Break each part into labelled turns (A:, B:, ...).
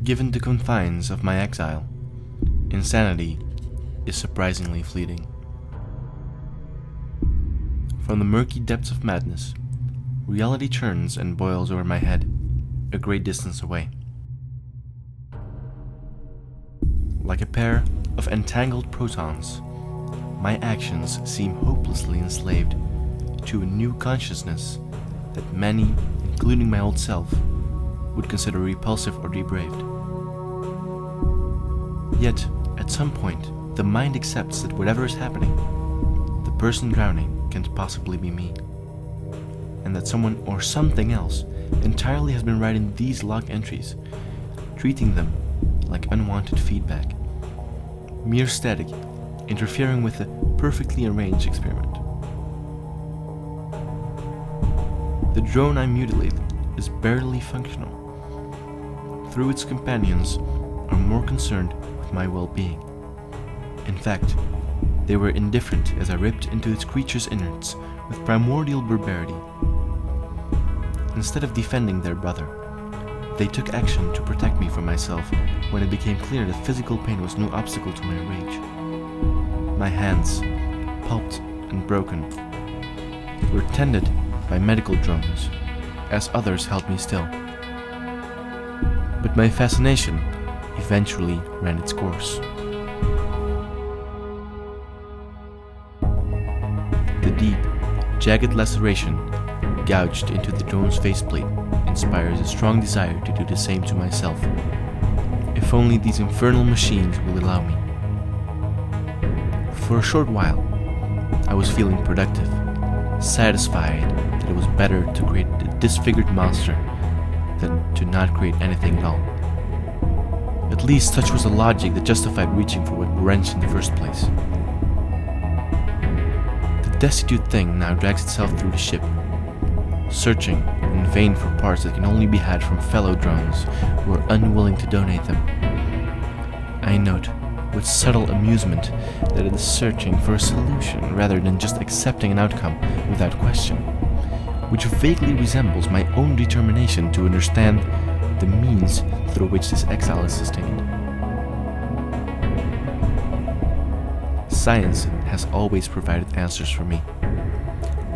A: Given the confines of my exile, insanity is surprisingly fleeting. From the murky depths of madness, reality churns and boils over my head, a great distance away. Like a pair of entangled protons, my actions seem hopelessly enslaved to a new consciousness that many, including my old self, would consider repulsive or depraved. Yet, at some point, the mind accepts that whatever is happening, the person drowning can't possibly be me, and that someone or something else entirely has been writing these log entries, treating them like unwanted feedback, mere static interfering with the perfectly arranged experiment. The drone I mutilate is barely functional. Through its companions are more concerned with my well-being. In fact, they were indifferent as I ripped into its creature's innards with primordial barbarity. Instead of defending their brother, they took action to protect me from myself when it became clear that physical pain was no obstacle to my rage. My hands, pulped and broken, were tended by medical drones, as others held me still. But my fascination eventually ran its course. The deep, jagged laceration gouged into the drone's faceplate inspires a strong desire to do the same to myself. If only these infernal machines will allow me. For a short while, I was feeling productive, satisfied that it was better to create a disfigured monster than to not create anything at all. At least such was the logic that justified reaching for what wrench in the first place. The destitute thing now drags itself through the ship, searching in vain for parts that can only be had from fellow drones who are unwilling to donate them. I note with subtle amusement that it is searching for a solution rather than just accepting an outcome without question, which vaguely resembles my own determination to understand the means through which this exile is sustained. Science has always provided answers for me,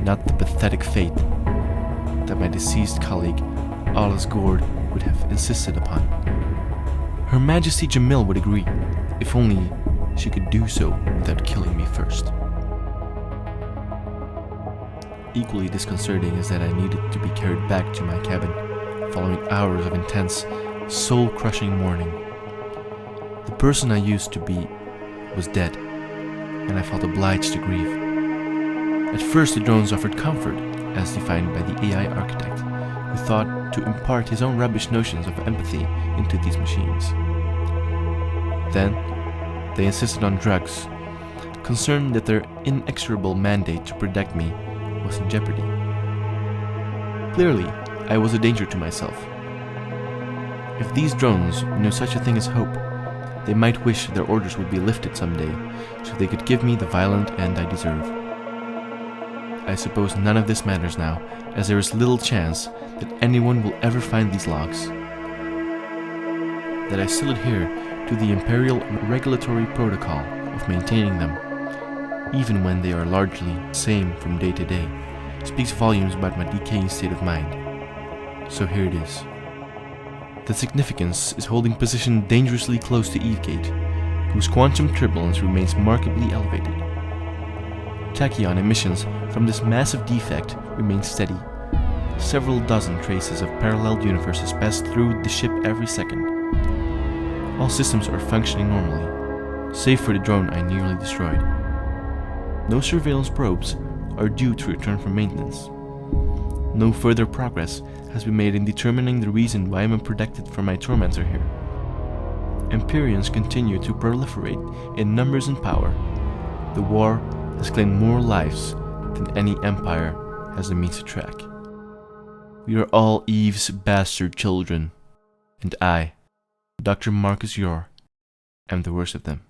A: not the pathetic fate that my deceased colleague, Alice Gord, would have insisted upon. Her Majesty Jamil would agree, if only she could do so without killing me first. Equally disconcerting is that I needed to be carried back to my cabin following hours of intense, soul-crushing mourning. The person I used to be was dead, and I felt obliged to grieve. At first the drones offered comfort, as defined by the AI architect, who thought to impart his own rubbish notions of empathy into these machines. Then, they insisted on drugs, concerned that their inexorable mandate to protect me was in jeopardy. Clearly, I was a danger to myself. If these drones knew such a thing as hope, they might wish their orders would be lifted someday, so they could give me the violent end I deserve. I suppose none of this matters now, as there is little chance that anyone will ever find these logs. That I still adhere to the imperial regulatory protocol of maintaining them, even when they are largely the same from day to day, speaks volumes about my decaying state of mind. So here it is. The significance is holding position dangerously close to Evegate, whose quantum turbulence remains markedly elevated. Tachyon emissions from this massive defect remain steady. Several dozen traces of parallel universes pass through the ship every second. All systems are functioning normally, save for the drone I nearly destroyed. No surveillance probes are due to return from maintenance. No further progress has been made in determining the reason why I am unprotected from my tormentor here. Empyreans continue to proliferate in numbers and power. The war has claimed more lives than any empire has the means to track. We are all Eve's bastard children, and I, Dr. Marcus Yor, am the worst of them.